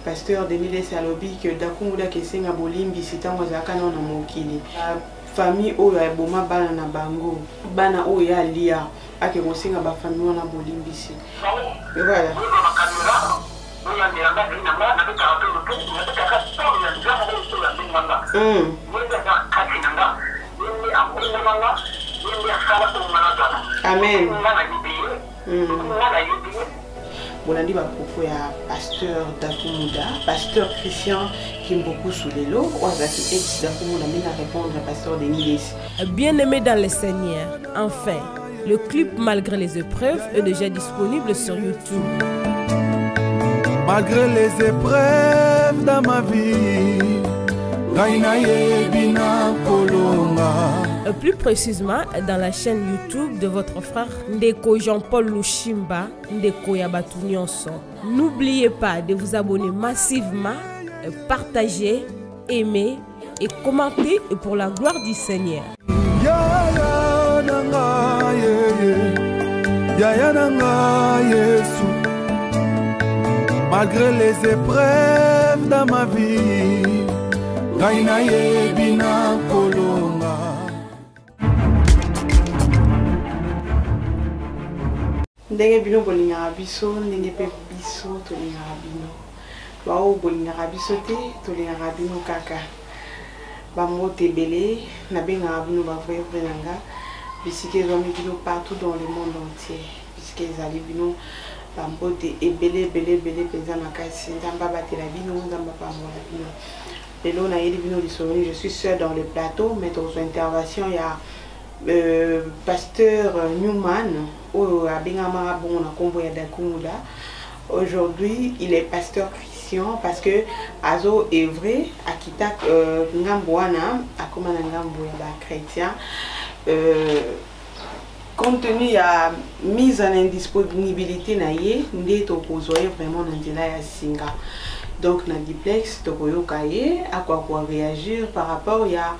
pasteur Denis Lesi alobi que dakumuda kesenga bolimbi sitango zakana na mokili famille oyo eboma bana na bango bana oyo ya lia ake kosenga ba famille na bolimbi si voilà amen. Bolandi ba propos ya pasteur Dakumuda, pasteur Christian Kimboku Soulelo, Oazaki ex Dakumuda, mais à répondre à pasteur Denis Lesi. Bien-aimé dans le Seigneur, enfin, le clip Malgré les épreuves est déjà disponible sur YouTube. Malgré les épreuves dans ma vie, plus précisément dans la chaîne YouTube de votre frère Ndeko Jean-Paul Lushimba, Ndeko Yabatu Nyonso. N'oubliez pas de vous abonner massivement, partager, aimer et commenter pour la gloire du Seigneur. Malgré les épreuves dans ma vie, ndenge bino bolingaka biso ndenge pe biso tolingaka bino bao bolingaka biso te tolingaka bino kaka bamoto ebele nabengaka bino bavrai nanga bisika ezwami bino partout dans le monde entier bisika ezali bino bambote ebele mpenza makasi nzambe abatela bino nzambe apambola bino lelo nayeli bino lisoni je suis seul dans le plateau mais dans une intervention il y a pasteur Newman abengama bon na kombo ya Dakumuda. Aujourd'hui il est pasteur Christian parce que azo est vrai akita ngambo wana akoma na ngambo ya ba chrétien compte tenu ya mise en indisponibilité na ye nde tokozoye vraiment na nzela ya singa. Donc na duplex tokoyoka ye akwa réagir par rapport ya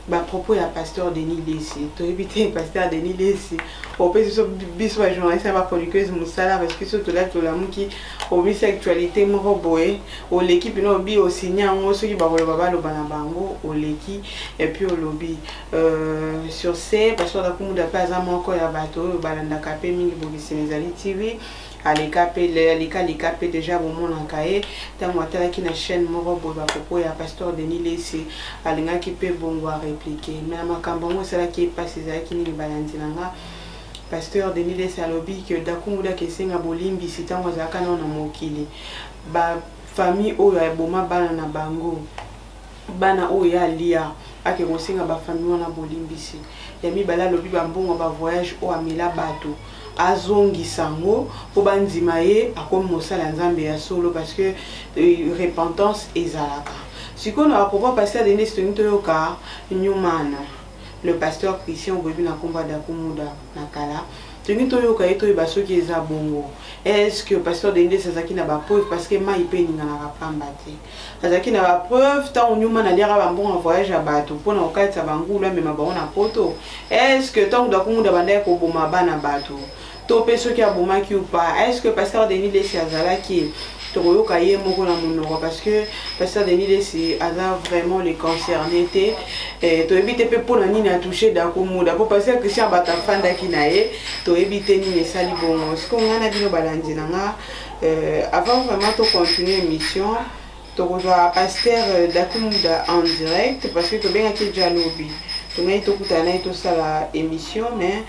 ba propos ya pasteur Denis Lesi. To éviter pasteur Denis Lesi au peut sur biso journaliste ba produceuse musala parce que surtout là to la muki au bis actualité moko boye au l'équipe no bi au signa ngo soki ba baba lo bana bango au l'équipe et puis au lobby sur ces pasteur Dakumuda pas za moko ya bato balanda kapé mingi bobisi mezali TV Alika déjà au monde en cahier tant moi qui na chaîne moro boba propos ya pasteur Denis Lesi alinga qui peut bon répliquer mais ma kambongo c'est là qui passe ça qui ni balandi nanga pasteur Denis Lesi alobi que Dakumuda kesenga bolimbi sitango zakana na mokili ba famille oyo eboma bana na bango bana oyo ya lia ake kosenga ba famille na bolimbi si ya mibala lobi ba mbongo ba voyage o amila bato azongi sango po banzima ye akomi mosala nzambe ya solo parce que repentance ezalaka sikoyo na propos pasteur Denis Lesi toyoka Newman le pasteur Christian obebi na komba Dakumuda na kala tongi toyoka ye toyeba soki eza bongo est-ce que pasteur Denis Lesi azalaki na bapreuve parce que mai mpe eninganaka pamba te azalaki na bapreuve ntango Newman aliaka bambongo ya voyage ya bato mpona kokatisa bangulu amema bango na poto est-ce que ntango Dakumuda bandaki koboma bana bato to pe soki abomaki ou pas est-ce que pasteur Denis Lesi azalaki tokoyoka ye moko na monoko parce que pasteur Denis Lesi aza vraiment les concernés te toyebi te mpe mpona nini atouché Dakumuda po pasteur Christian bato afandaki na ye toyebi te nini esali bongo sikoyo ngai na bino balandi na nga avant vraiment tocontinue émission tokozwa pasteur Dakumuda en direct parce que tobengaki déjà lobi tongai tokutana na ye tosala émission mais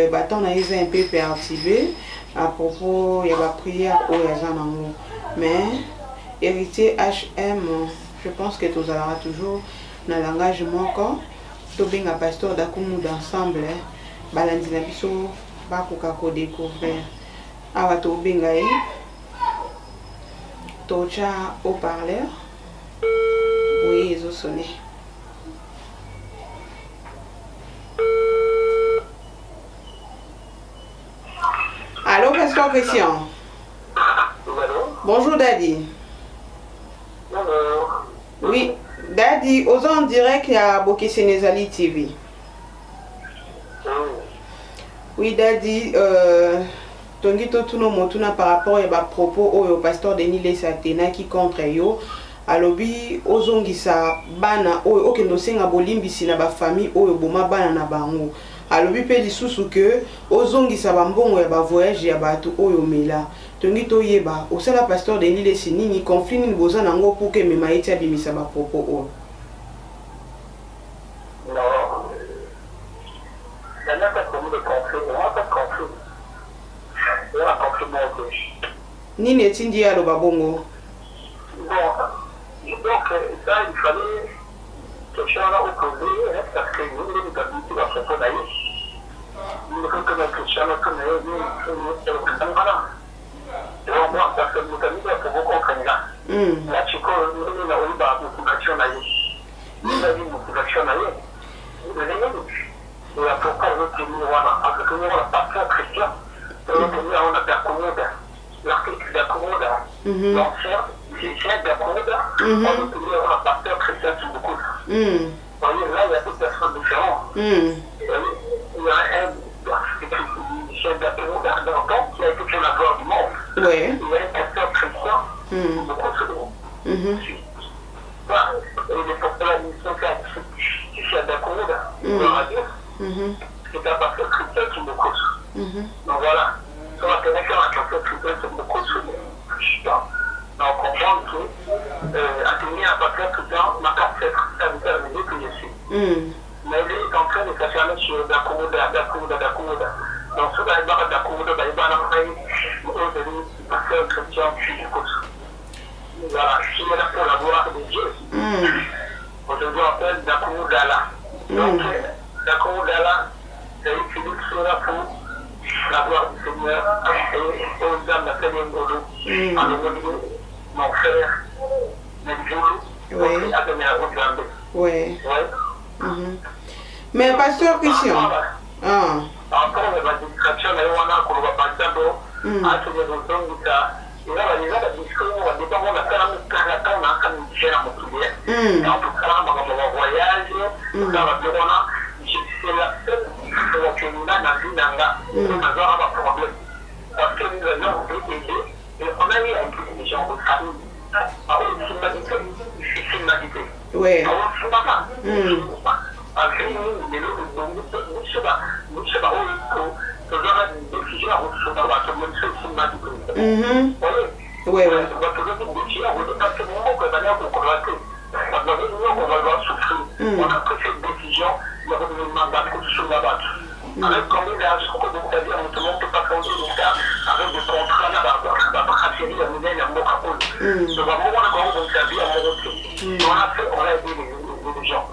baton na eza un peu perturbé à propos ya ba prière o ya zanango mais héritier HM je pense que tous allons toujours dans le langage moko to benga pasteur Dakumuda ensemble balandi na biso bakoka ko découvrir awa to benga ye tocha au parleur oui ils ont sonné. Allô, pasteur Christian. Bonjour, Daddy. Bonjour. Oui, Daddy, aux en direct, il y a Boké Sénézali TV. Oui, Daddy, tongi to tuno motuna par rapport à ba propos au pasteur Denis Lesatena qui contre yo alobi ozongisa bana oyo okendo senga bolimbisi na ba famille oyo boma bana na bango alobi pe lisusu que ozongisa ba mbongo ya ba voyage ya bato oyo mela tongi to yeba osala pasteur Denis Lesini ni conflit ni boza nango pour que mema eti abimisa ba propos oyo. Non, il n'y a pas de conflit, il n'y a pas de conflit. Il y a un conflit monté. Nini etindi ya lo babongo? Donc ça, il fallait que je sois opposé, parce que nous, nous habitons dans ce pays. Nous devons que notre chien nous voilà. Donc moi, parce que nous avons pour vous comprendre là. Là, tu peux nous avons eu la motivation là. Nous avons une motivation là. Et pourquoi nous tenons voilà, parce que nous avons pas fait chrétien. Nous avons la commode, l'article de la commode, l'ancien, c'est de la commode, on a un pasteur chrétien qui beaucoup. Vous voyez, là, il y a deux personnes différentes. Il y a un chef de la commode d'antan qui a été fait la gloire du monde. Il y a un pasteur chrétien, beaucoup de monde. Voilà, et les porteurs de la mission qui fait de la commode, gloire à Dieu, c'est un pasteur chrétien qui me cause. Donc voilà, sur la connexion à la pasteur chrétien, c'est beaucoup de choses. Donc on comprend que atteindre un pasteur chrétien n'a pas fait ça déterminé que je suis. Mais il est en train de s'affirmer sur la commode. Donc sur la barre de la commode, il y a un pasteur chrétien qui me cause. Voilà, qui est là pour la gloire de Dieu. Aujourd'hui, on appelle Dakoudala. Donc, Dakoudala, c'est utilisé cela pour la gloire du Seigneur et aux âmes de la Seigneur Ngolo. Alors, mon frère, Ngolo, a donné la route grande. Oui. Mais pasteur Christian. Encore, la distraction, on va par exemple, à ce niveau de ça. Et là, les gens de discours, on va dépendre de la ferme de Caracas, on a un peu différent de tout le monde. Et en tout cas, on va voyage, on va dire, c'est la seule que nous avons dans la vie d'Anga, on a un problème. Parce que nous avons été et on a eu un peu de gens de famille. À humanité. Oui. Parce que nous, nous sommes oui. On a pris cette décision de revenir battre sur la batte. Avec combien d'argent que vous avez, on ne peut pas changer le cas avec des contrats là-bas, la série, la monnaie, la mocapole. Donc, à un moment, on a servi à mon on a aidé les gens.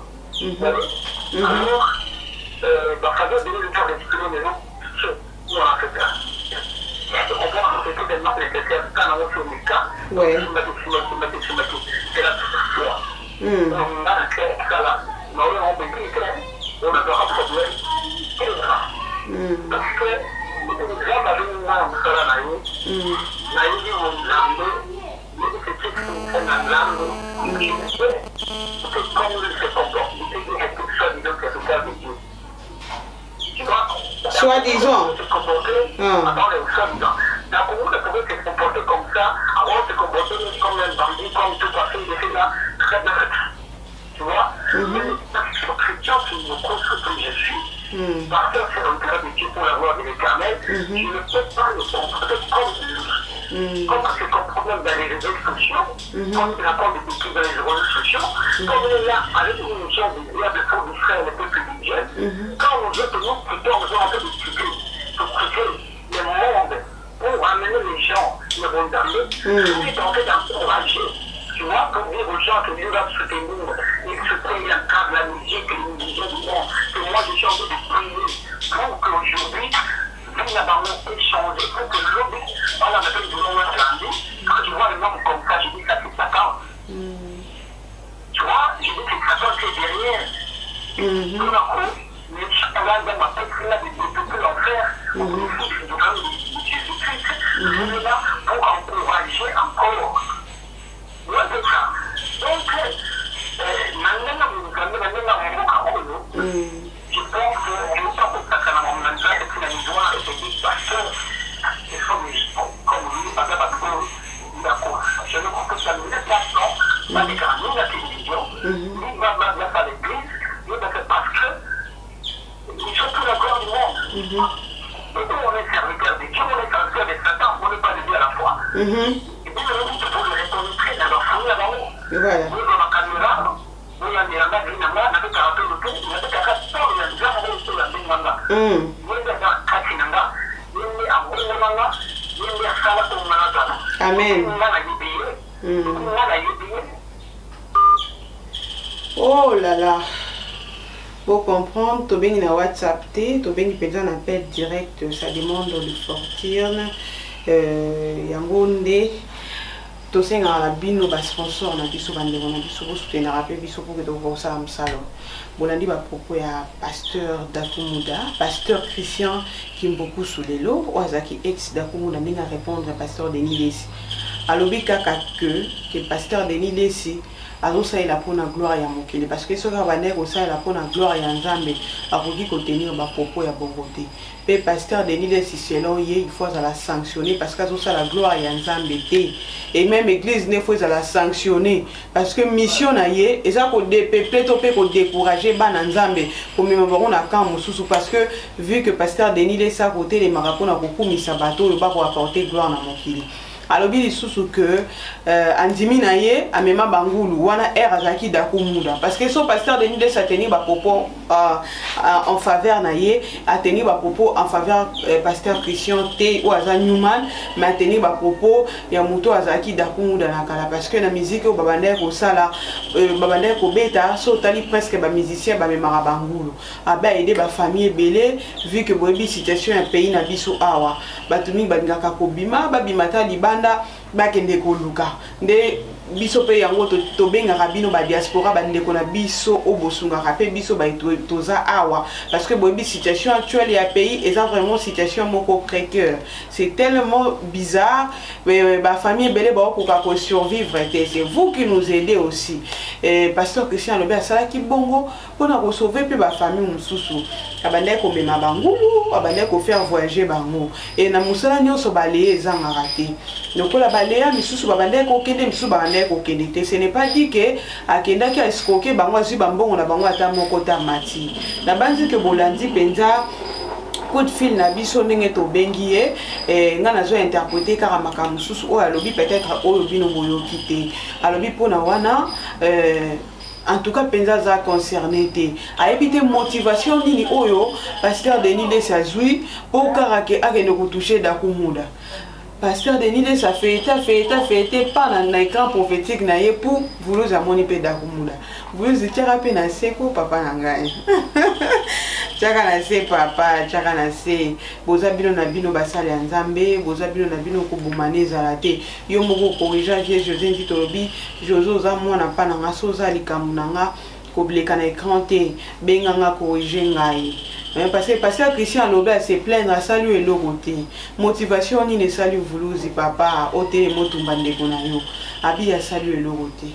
Alors, dans sa vie, donner le temps d'exprimer les gens, nous on a fait ça. On peut c'était tellement nécessaire quand on fait le cas, c'est la foi. On a fait ça là, mais on peut dire on a un problème. Parce que les gens avaient une langue sur la naïve, c'est une langue, c'est comme le se comporte, c'est quelque chose de quelque Soi-disant. Se comporter avant les femmes. La commune pouvait se comporter comme ça, avant de se comporter comme un bandit, comme tout à fait, il était là, très bien. Tu vois, les chrétiens qui me construisent comme je suis, parce que c'est un grand métier pour la gloire de l'Éternel, je ne peux pas le comporter comme lui. Comme c'est un problème dans les réseaux sociaux, comme il raconte des petits dans les réseaux sociaux, comme il est là avec une mission de dire de faire du frère le peuple de Dieu, quand on veut que nous plutôt on veut en fait discuter, pour prêcher le monde, pour amener les gens le bon d'armée, c'est en fait d'encourager. Tu vois, pour dire aux gens que Dieu va soutenir, il se paye la carte, la musique, les musiciens du monde, que moi je suis en train de prier pour qu'aujourd'hui, vie n'a pas changé, pour que l'aujourd'hui, on a fait du monde irlandais, quand tu vois le nom comme ça, je dis ça c'est Satan. Tu vois, je dis que Satan c'est derrière. Tout d'un coup, mais on va dans ma tête là de l'enfer, on est fils du nom de Jésus-Christ, on est là pour encourager encore. Ouais, c'est ça. Donc, maintenant, je pense que je ne sais pas que ça mon mental et que la maison a été dit parce que Pas des cas, nous, la télévision, nous, on va faire l'église, nous, parce que ils sont pour la gloire du monde. Nous, on est serviteurs de Dieu, on est serviteurs de Satan, on n'est pas les deux à la fois. Et puis, le but, il faut le reconnaître dans leur famille avant nous. Nous, dans la caméra, nous, il y a des gens qui ont des caractères de tout, il y a des caractères de tout, il y a des gens qui ont des caractères de tout. Nous, il y a des caractères de tout. Amen. Oh là là. Pour comprendre, tu as na WhatsApp, tu as un appel direct, ça demande de sortir. Yangonde, tu sais, la bino ba sponsor na biso bande na biso pour soutenir rappel biso pour que tu vois ça am salon. Bolandi ba propos ya pasteur Dakumuda, pasteur Christian qui beaucoup sous les lots, Oazaki ex Dakumuda n'a répondre à pasteur Denis Lesi. Alobi kaka que pasteur Denis Lesi alors ça il a pour la gloire ya mokili parce que ce rabaner ça il a pour la gloire ya Nzambe akoki contenir ba propos ya bongoté. Pe pasteur Denis Lesi selon il faut la sanctionner parce que ça la gloire ya Nzambe té et même église ne faut la sanctionner parce que mission na yé et ça ko dépeupler to pe ko décourager bana Nzambe comme même on a quand mususu parce que vu que pasteur Denis Lesi à côté les marapona beaucoup misa bateau il va ko apporter gloire na mokili. Alors il sous que andimi na ye amema bangulu wana azaki Dakumuda parce que son pasteur Denis Lesi a tenu ba propos en faveur na ye a tenu ba propos en faveur pasteur Christian T ou aza Newman mais a tenu ba propos ya muto azaki Dakumuda na kala parce que na musique au babandé ko sala babandé ko beta so tali presque ba musicien ba memara bangulu aba aider ba famille belé vu que bobi situation un pays na biso awa batumi bangaka ko bima ba bimata libanda bakende ko luka nde biso pe yango to benga rabino ba diaspora ba ndeko na biso obosunga rapé biso ba toza awa parce que bobi situation actuelle ya pays est vraiment situation moko précaire c'est tellement bizarre mais ba famille belé ba ko ka survivre c'est vous qui nous aidez aussi et pasteur Christian Lobe asala ki bongo pona ko sauver pe ba famille mususu abandé ko mema bangulu abandé ko faire voyager bango et na musala nyonso balé ezanga raté donc la baléa misusu babandé ko kende misusu babandé ko kende te ce n'est pas dit que akenda ki escroquer bango azu bambongo na bango ata moko ta mati na banzi que bolandi penza coup de fil na biso ndenge to bengi ye nga nazo interpréter car makambo mususu o alobi peut-être o bino boyoki te alobi pona wana en tout cas penza za concerné te a éviter motivation nini oyo pasteur Denis Lesi azui pour karake akende ko toucher Dakumuda. Pasteur Denis Lesi a fait pas dans l'écran prophétique naie pour vouloir amoni pe Dakumuda. Vous étiez rapé na seko papa nangai. Chaka na se papa, chaka na se boza bino na bino basali Nzambe, boza bino na bino ko bomane zalate. Yo moko corriger vie José Nditolobi, Jozo za mwana pa na ngaso za likamu nanga ko bleka na écran te, benga nga corriger ngai. Parce que pasteur Christian Lobe se plaindre à salut et l'oroté. Motivation ni ne salut voulouzi papa, ote motumba ndeko na yo. Abi ya salut et l'oroté.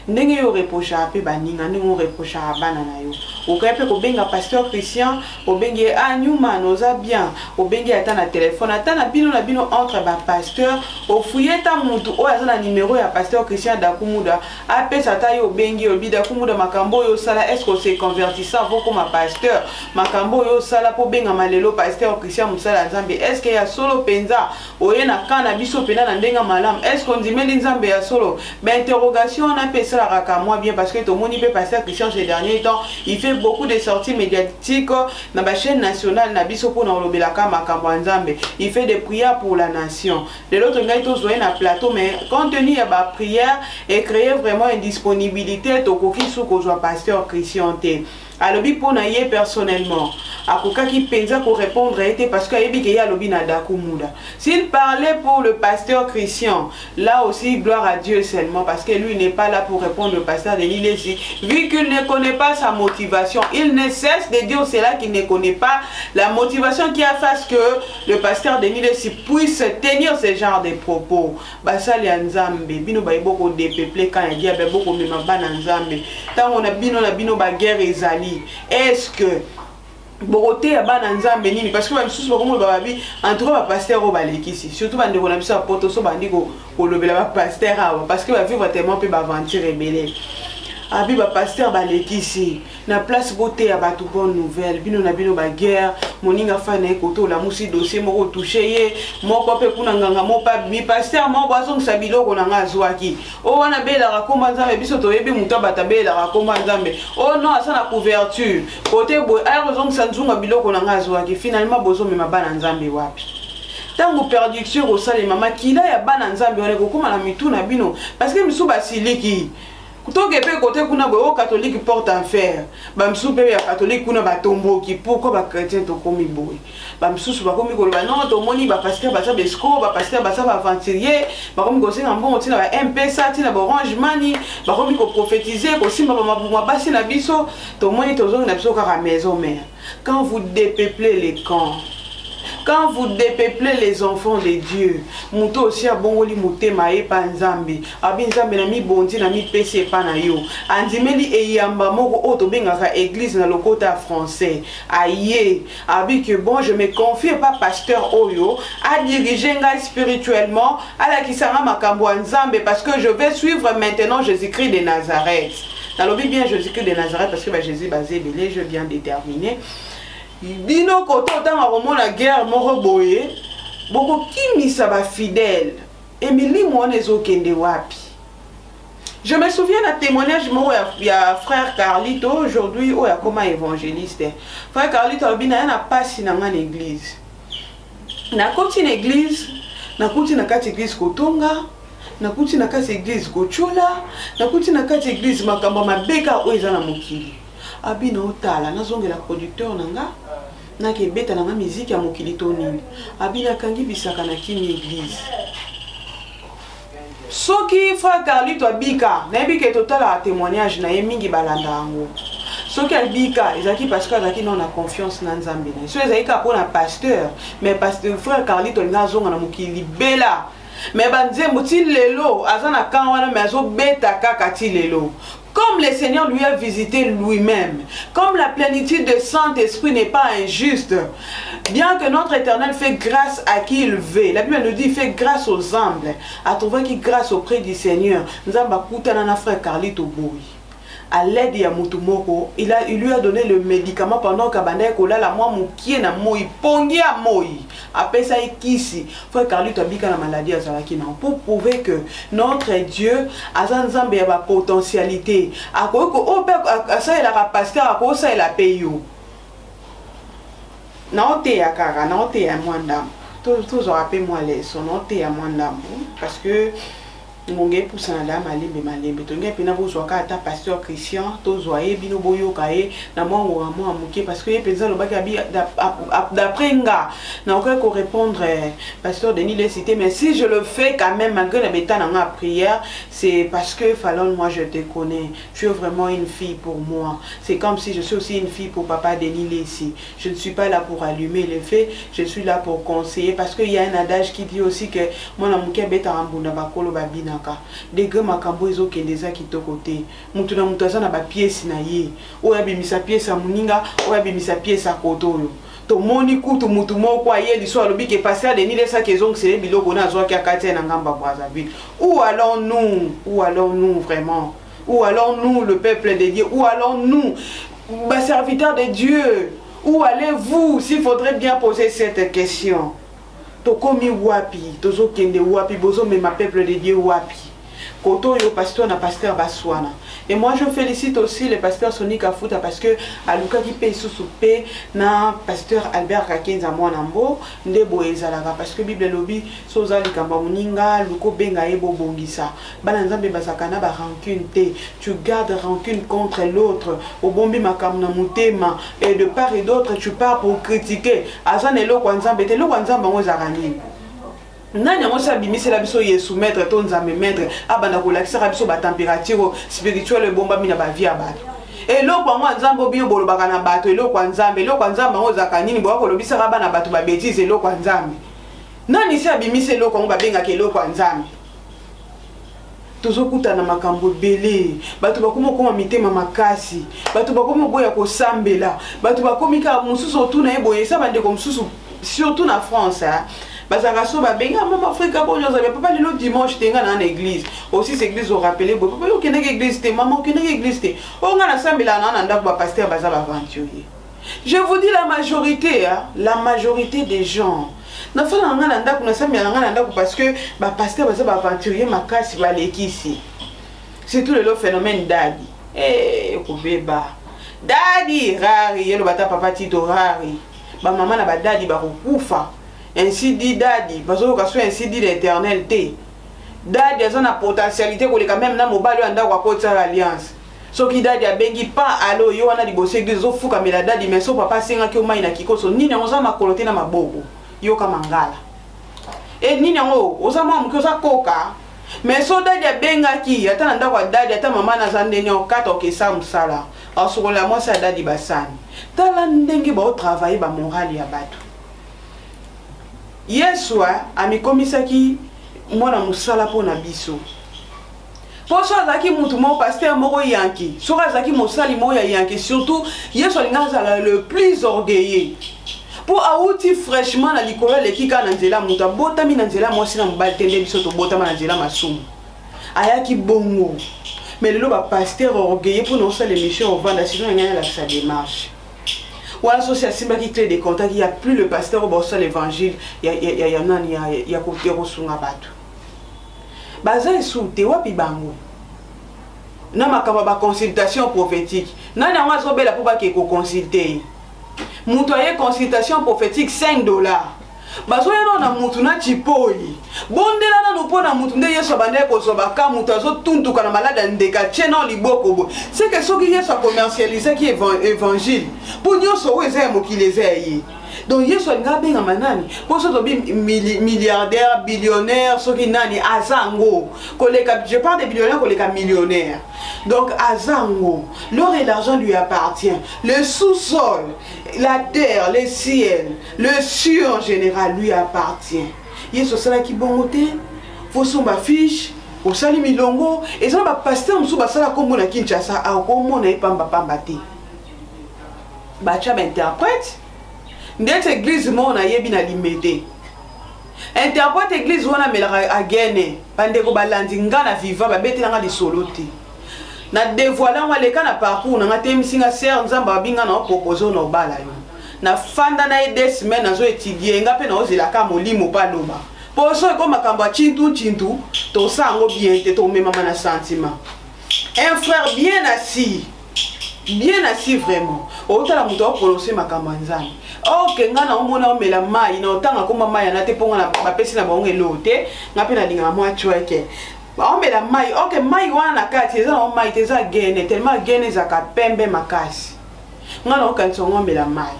Ndenge yo reproche ape baninga ndenge reproche abana na yo. Okape ko benga pasteur Christian, o bengi Newman oza bien, o bengi ata na téléphone, ata na bino entre ba pasteur, o fouiller ta mutu o aza na numéro ya pasteur Christian Dakumuda. Ape sata yo bengi o bi Dakumuda makambo yo sala est-ce que c'est convertissant vos comme pasteur makambo yo sala po benga malelo pasteur Christian musala Nzambe est-ce que ya solo penza o yena kana biso pena na ndenga malam est-ce qu'on dit meli Nzambe ya solo ben interrogation on a pe ça raka moi bien parce que tout le monde peut pasteur Christian ces derniers temps il fait beaucoup de sorties médiatiques dans la chaîne nationale na biso po na olobelaka makambo Nzambe il fait des prières pour la nation de l'autre gars tous voyez na plateau mais compte tenu ya ba prière et créer vraiment une disponibilité to koki sou ko joa pasteur Christian te alobi pona ye personnellement akokaki penza ko répondre était parce que yebi ke ya lobi na Dakumuda s'il parlait pour le pasteur Christian là aussi gloire à Dieu seulement parce que lui n'est pas là pour répondre au pasteur Denis Lesi vu qu'il ne connaît pas sa motivation il ne cesse de dire cela qu'il ne connaît pas la motivation qui a fait que le pasteur Denis Lesi puisse tenir ce genre de propos basali Nzambe bino ba iboko dépeupler quand il y a beaucoup de mamba Nzambe tant on a bino ba guerre ezali est-ce que Boroté ya bana nzambe nini parce que ba misusu bakomo bababi entre ba pasteur o balekisi surtout bande ko na biso poto so bandi ko lobela ba pasteur awa parce que ba vivre tellement pe ba aventure rebelle abi ba pasteur balekisi na place boté ya ba tout bonne nouvelle bino na bino ba guerre moninga fana ekoto la musi dossier moko toucher ye moko pe kuna nganga mo pa mi pasteur mo bazo sabilo ko na ngazwaki o wana bela rakomba nzambe biso to yebi muta batabela rakomba nzambe o non asa na couverture côté boy ayo zong sanzunga biloko na ngazwaki finalement bozo mema bana nzambe wapi tango perdiction au sale mama kila ya bana nzambe wana ko kuma na mitu na bino parce que misu basiliki Toke pe côté kuna bo catholique porte en fer. Ba msupe ya catholique kuna ba tomboki pourquoi ba chrétien to komi boy. Ba msusu ba komi ko ba non to moni ba pasteur ba sa besco ba pasteur ba sa ba aventurier ba komi ko senga mbongo tina ba MP ça tina ba orange money ba komi ko prophétiser ko simba ba mabuma basi na biso to moni to zonga na biso ka maison mère. Quand vous dépeuplez les camps, quand vous dépeuplez les enfants de Dieu, muto aussi a bongoli mutema e panzambi, abinzambe na mi bondi na mi pese pa na yo. Andimeli e yamba moko oto bengaka église na lokota français. Aïe, abi que bon je me confie pas pasteur Oyo à diriger ngai spirituellement à la kisanga makambo nzambe parce que je vais suivre maintenant Jésus-Christ de Nazareth. Dans le bien Jésus-Christ de Nazareth parce que bah, Jésus basé belé je viens déterminer. Dino koto tanga komona guerre moko boye boko kimisa ba fidèle Emily Monezo kende wapi. Je me souviens d'un témoignage moko ya frère Carlito aujourd'hui o ya comme évangéliste. Frère Carlito abina na pasi na ngana église. Na koti na église, na koti na kati église kotonga, na koti na kati église kochola, na koti na kati église makamba mabeka o eza na mokili. Abina otala nazongela producteur nanga na ke beta na musique ya mokili to nini abina kangi bisaka na kini église soki frère Carlito abika na ebike totala témoignage na ye mingi balanda yango soki abika ezaki parce que azaki non na confiance na nzambe na so ezaki ka pona pasteur mais pasteur frère Carlito nga zonga na mokili bela mais banzembo ti lelo azana kan wana mais azo beta kaka ti lelo. Comme le Seigneur lui a visité lui-même, comme la plénitude de Saint-Esprit n'est pas injuste, bien que notre Éternel fait grâce à qui il veut, la Bible nous dit fait grâce aux humbles, à trouver qui grâce auprès du Seigneur. Nous avons un frère Carlito Boui. À l'aide de Mutumoko, il lui a donné le médicament pendant qu'Abandé Kola la moi moukie na moi pongi à moi après ça kisi frère Carlito abika la maladie à Zalakina pour prouver que notre Dieu a zanzambe ya ba potentialité a ko a ça il a pasteur a ko ça il a payé na ote ya kara na ote ya mwanda tous rappelez moi les son ote ya mwanda parce que Mongé pour ça là malembe tonga pina bozwa ka ata pasteur Christian tozwa ye bino boyoka ye na moi amuke parce que penza lo baki abi d'après nga na aucun ko répondre pasteur Denis les cité mais si je le fais quand même malgré la bêta dans la prière c'est parce que Fallon moi je te connais tu es vraiment une fille pour moi c'est comme si je suis aussi une fille pour papa Denis ici je ne suis pas là pour allumer les feux je suis là pour conseiller parce qu'il y a un adage qui dit aussi que mon amuke beta ambunda bakolo babina degré makambo ezo kendeza kitoko te mutu na mutu aza na ba pièce na ye oya bimisa pièce muninga oya bimisa pièce kotoyo to moni kutu mutu moko aye liso alobi ke passer de nile sa kezong c'est biloko na zo ka kati na ngamba Brazzaville où allons-nous vraiment où allons-nous le peuple de Dieu où allons-nous les serviteurs de Dieu où allez-vous s'il faudrait bien poser cette question. Tokomi wapi, tozo kende wapi, bozo me ma peuple de Dieu wapi. Koto yo pasteur na pasteur Baswana. Et moi je félicite aussi le pasteur Sonic Afuta parce que aluka ki pe sousoupe na pasteur Albert Kakenza Mwanambo ndebo ezalaka parce que Bible lobi soza likamba muninga luko benga ebo bongisa. Bana nzambe bazakana ba rancune te. Tu gardes rancune contre l'autre. Obombi makamna mutema et de part et d'autre tu pars pour critiquer. Azane lo kwa nzambe te lo kwa nzamba ngo zakani. Nani amosa bimise la biso yesu maître to nzambe maître abanda ko lakisa biso ba température spirituelle bomba mina ba vie abato et lo kwa mwa nzambe bio bolobaka na bato lo kwa nzambe ngo zakanini bo ko lobisa ba na bato ba bêtise lo kwa nzambe nani si abimise lo kwa babenga ke lo kwa nzambe tozokuta na makambo belé bato bakoma koma mitema makasi bato bakoma boya ko sambela bato bakomika mususu otuna eboye sa bande comme mususu surtout na France hein bazaka so ba benga mama Afrika bo nyoza papa lelo dimanche tenga na église aussi cette église au rappeler bo papa yo kende église te maman kende église te o nga na sambela na ndako ba pasteur baza ba aventurier. Je vous dis la majorité hein, la majorité des gens na fana nga na ndako na sambela nga na ndako parce que ba pasteur baza ba aventurier makasi ba lekisi. C'est tout le phénomène dadi. Eh ko beba dadi rari yelo bata papa tito rari ba maman na ba dadi ba kufa. Ainsi dit dadi parce que ainsi dit l'Éternel té dadi a une potentialité pour les quand même na mobile anda kwa kota alliance so ki dadi a bengi pas allo yo wana liboso église zo fuka mela dadi mais so papa senga ki o mai na kikoso nini onza makolote na maboko yo kama ngala e nini ngo oza mwa mkoza koka mais so dadi a benga ki ata na ndako dadi ata mama na zandeni o kata okesa musala asukola moi sa dadi basani tala ndenge ba travailler ba morale ya bato. Yesu amikomisaki mwana musala pona biso. Poso azaki mutu mo pasteur moko yanki. Soka azaki mosali mo ya yanki surtout Yesu alinga le plus orgueilleux. Pour auti fraîchement na likolo lekika na nzela mutu botami na nzela mo sina mbali tende biso to botama na nzela masumu. Ayaki bongo. Mais le pasteur orgueilleux pour nous faire l'émission au vent sinon il y a sa démarche. Ou alors c'est Simba qui crée des contacts, il n'y a plus le pasteur au boss l'évangile, il y a côté Rosunga Batu. Baza est sous Tewapi Bango. Na makaba consultation prophétique. Na na wazo bela pour pas qu'il consulter. Mutoye consultation prophétique $5. Bazo yano na mutu na chipoi. Bondela na nupona mutu nde Yesu abandele ko sobaka mutu azo tuntuka na malade ndeka cheno liboko bo. C'est que ce qui Yesu a commercialisé qui évangile. Pour nyoso weze mokileze. Donc Yesu nga benga manani. Pour so to milliardaire, billionnaire, so ki nani azango. Koleka je parle des billionnaires koleka millionnaires. Donc azango, l'or et l'argent lui appartient. Le sous-sol, la terre, les ciels, le ciel en général lui appartient. Yesu sala ki bongote, faut son ba fiche, au sali milongo, et ça ba pasteur msu ba sala kombo na Kinshasa, a kombo na ipamba pamba te. Ba cha ba interprète. Ndete église mo na yebi na limité. Interprète église wana melaka agene, bande ko balandi ngana viva ba betelanga di solote. Na dévoilant wa leka na parcours na ngate misinga ser nzamba binga na proposer na obala yo. Na fanda na des semaines nazo étudier nga pe na ozela ka molimo pa loba. Poso ko makambo chintu to sango bien te to mema na sentiment. Un frère bien assis vraiment. Otala muto a prononcer makambo nzambe. Ok nga na omona omela mai na otanga ko mama ya na te ponga na bapesi na bango elote nga pe na linga mwa chweke. Omela mai ok mai wana na kati eza na mai teza gene tellement gene za ka pembe makasi. Nga na okanso omela mai.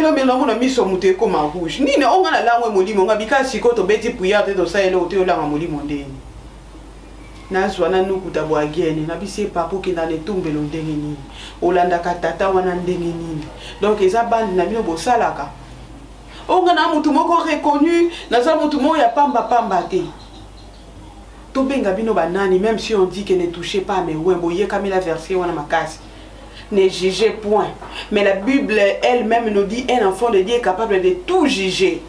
Omela ngona miso mutu ko ma rouge. Nini onga na langwe molimo nga bikasi ko to beti prière te to sa ele ote olanga molimo ndeni. Na zwana nukuta bwa gene na bise papo ki na le tumbelo ndenge nini. Olanda ka tata wana ndenge nini. Donc eza bandi na bino bosalaka. Onga na mutu moko reconnu na za mutu mo ya pamba te. To benga bino banani même si on dit que ne touchez pas mais wembo ye kamila verset wana makasi. Ne jugez point. Mais la Bible elle-même nous dit un enfant de Dieu est capable de tout juger.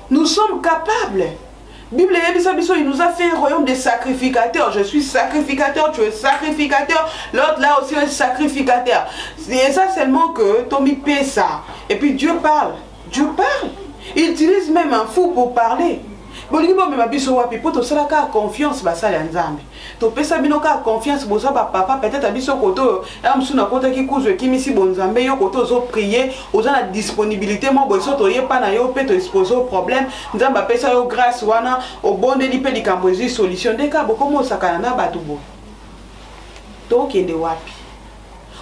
Nous sommes capables. Bible il nous a fait un royaume de sacrificateurs. Je suis sacrificateur, tu es sacrificateur. L'autre là aussi est sacrificateur. C'est ça seulement que Tommy paie ça. Et puis Dieu parle. Dieu parle. Il utilise même un fou pour parler. Bolibo me mabiso wapi poto sala ka confiance basala nzambe. To pesa bino ka confiance boza ba papa peut-être abiso koto amsuna kota ki kuzo kimisi bonzambe yo koto zo prier oza na disponibilité mo boso to yepa na yo pe to expose au problème nzamba pesa yo grâce wana o bonde li pe likambo ezi solution de ka bokomo sakana na batu bo. To kende wapi.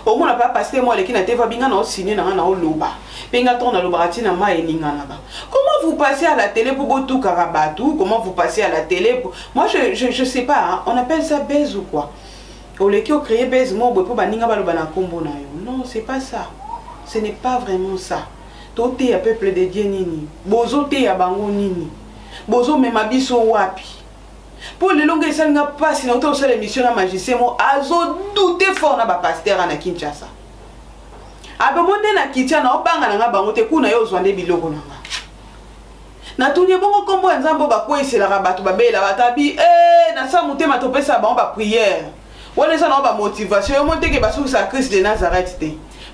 Au moins pas passer moi les qui n'étaient pas bien signé dans un loba. Pinga ton lobarati na ma eninganaba. Comment vous passez à la télé pour tout karabatou? Comment vous passez à la télé pour... Moi je sais pas, hein? On appelle ça baise ou quoi? Au lieu de créer baise moi pour baninga balobana kombo na yo. Non, c'est pas ça. Ce n'est pas vraiment ça. Tote ya peuple de Dieu nini. Bozo te ya bango nini. Bozo mema biso wapi. Pour les longues ça n'a pas si longtemps sur l'émission na magicien mo azo douter fort na ba pasteur na Kinshasa. Aba monde na kitia na obanga na bango te kuna yo zwande biloko na nga. Na tunye bongo kombo nzambo ba kwesela ka batu babela batabi na sa mutema topesa bango ba prière. Wala ça na ba motivation yo monte ke basu sa Christ de Nazareth te.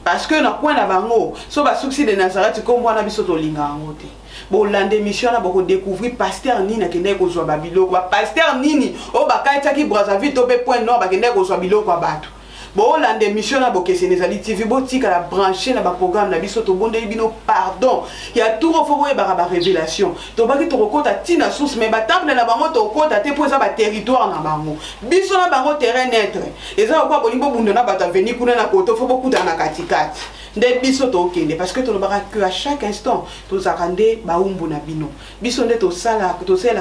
Parce que na point na bango so ba succès de Nazareth kombo na biso to linga ngote. Bon lande mission na boko découvrir pasteur nini akende ko zwa babiloko ba pasteur nini o ba kaita ki Brazzaville to be point nord ba kende ko zwa biloko batu. Bon lande mission na boko Sénégal TV botika la brancher na ba programme na biso to bonde bino pardon. Il y a tout refoboye ba révélation. To ba ki to kokota tina source mais ba temple na bango to kokota te pour ça ba territoire na bango. Biso na bango terrain net. Eza kwa bolimbo bundo na bata venir kuna na koto fo boku na katikati. Nde biso to okende parce que to lobaka que à chaque instant to zakande ba umbu na bino biso nde to sala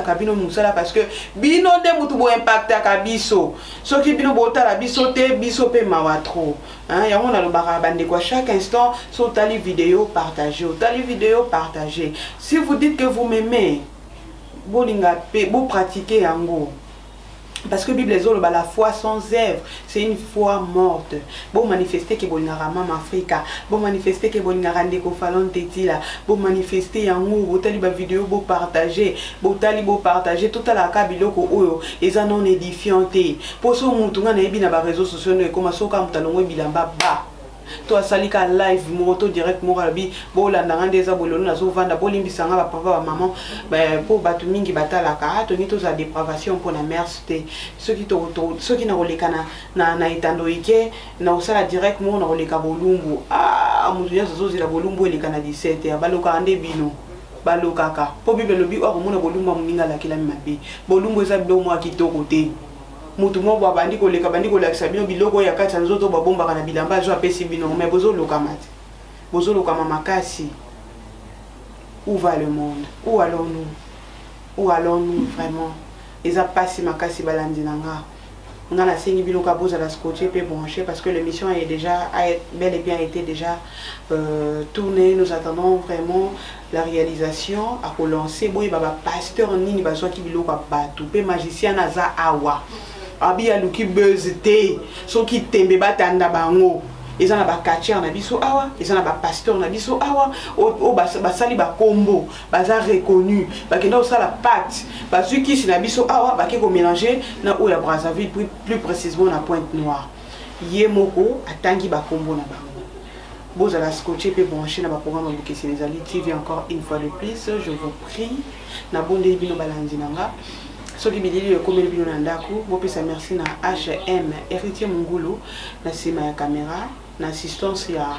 ka bino musala parce que bino nde mutu bo impacta ka biso soki bino botala biso te biso pe mawa trop hein yango na lobaka bande ko à chaque instant so tali vidéo partager si vous dites que vous m'aimez bolinga pe bo pratiquer yango. Parce que la Bible dit la foi sans œuvre, c'est une foi morte. Bon manifester que bon maman Africa, bon manifester que bon rande ko falon tetila, bon manifester en ou tali ba vidéo bo partager, bo tali bo partager tout à la kabiloko oyo, eza non édifianté. Pour so mutu nga na ebi na ba réseaux sociaux no comme so ka mutalongo bilamba ba. Toi salika live moto direct morabi bola ndanga ndeza bololo na zo vanda bolimbisa nga ba papa ba maman pour batu mingi batala ka to nito za dépravation pour la mercité ceux qui na rolekana na itando ike na osala direct mo na roleka bolumbu mutu ya zo zila bolumbu elekana 17 baloka ande bino balokaka po bible lobi o mona bolumbu muninga la kila mabe bolumbu eza bilo mo akitoko te. Mutu mo ba bandi ko leka bandi ko lakisa bino biloko ya kati nzoto ba bomba kana bilamba zo apesi bino mais bozo lokamati bozo lokama makasi. Où va le monde? Où allons-nous vraiment? Eza pasi makasi balandi nanga nga na sengi bino ka boza la scotcher pe brancher parce que l'émission a bel et bien été déjà tournée. Nous attendons vraiment la réalisation à relancer boy baba pasteur nini bazwa ki biloko batu pe magicien naza awa abi aluki beuzete soki tembe batanda bango ils ont ba catcher na biso awa ils ont ba pasteur na biso awa o basali ba combo baza reconnu ba kenda osala pacte bazuki si na biso awa ba ke ko mélanger na o ya Brazzaville plus précisément na Pointe-Noire yemoko atangi ba combo na bango bozala scotcher pe brancher na ba programme de Sénégal TV encore une fois de plus je vous prie na bonde bino balandi nanga. Soki bidili komeli bino na ndako bopesa merci na HM Héritier Mungulu na sima ya caméra na assistance ya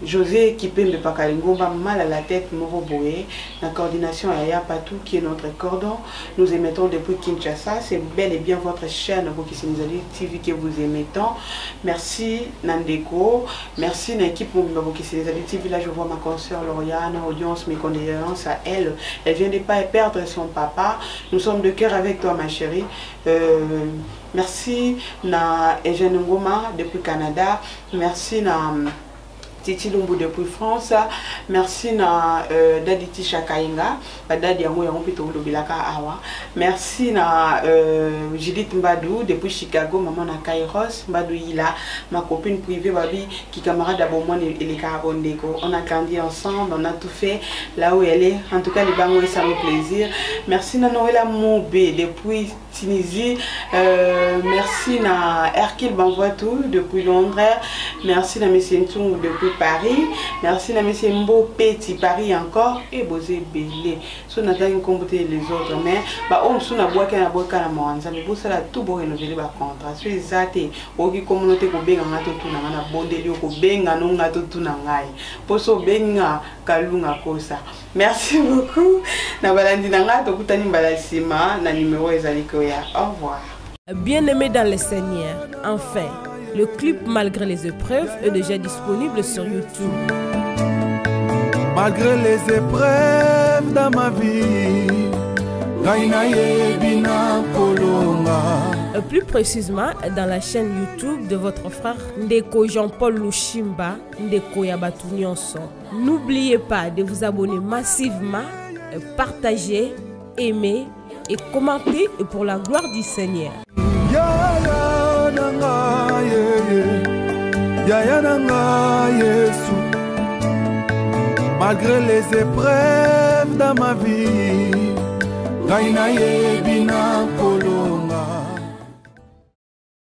José Kipembe Pakalingomba mal à la tête Moroboé, la coordination à Yapatou qui est notre cordon. Nous émettons depuis Kinshasa, c'est bel et bien votre chaîne Bokisinizali TV que vous émettons. Merci Nandeko, merci l'équipe Bokisinizali TV. Là je vois ma consoeur Lauriane, audience, mes condoléances à elle. Elle vient de pas perdre son papa. Nous sommes de cœur avec toi ma chérie. Merci na Eugène Ngoma depuis Canada. Merci na Titi Lumbu depuis France. Merci na Daditi Chakainga, Dadi Yango Yango Pito Lobilaka Awa. Merci na Judith Mbadou depuis Chicago, maman na Kairos, Mbadou Ila, ma copine privée Babi, qui camarade d'abonnement et les Carabondeko. On a grandi ensemble, on a tout fait là où elle est. En tout cas, les bangouets, ça me plaisir. Merci na Noëlla Moubé depuis Tunisie. Merci na Hercule Banvoitou depuis Londres. Merci na Messie Ntung depuis Paris. Merci na Messie Mbo Petit Paris encore. Et Bosé Belé. So n'attend une compoter les autres. Mais bah on sous na bois na bois na moanza. Mais pour cela tout beau rénover ba contrat. So ezate oki communauté ko benga ngato tu na na bondeli ko benga no ngato tu na ngai. Poso benga kalunga kosa. Merci beaucoup. Na balandi na ngato kutani balasima na numéro ezali ko ya. Au revoir. Bien-aimés dans le Seigneur, enfin, le clip Malgré les épreuves est déjà disponible sur YouTube. Malgré les épreuves dans ma vie, plus précisément dans la chaîne YouTube de votre frère Ndeko Jean-Paul Lushimba, Ndeko Yabatunionso. N'oubliez pas de vous abonner massivement, partager, aimer et commentez pour la gloire du Seigneur. Malgré les épreuves dans ma vie, Gaïna Yebina Polo.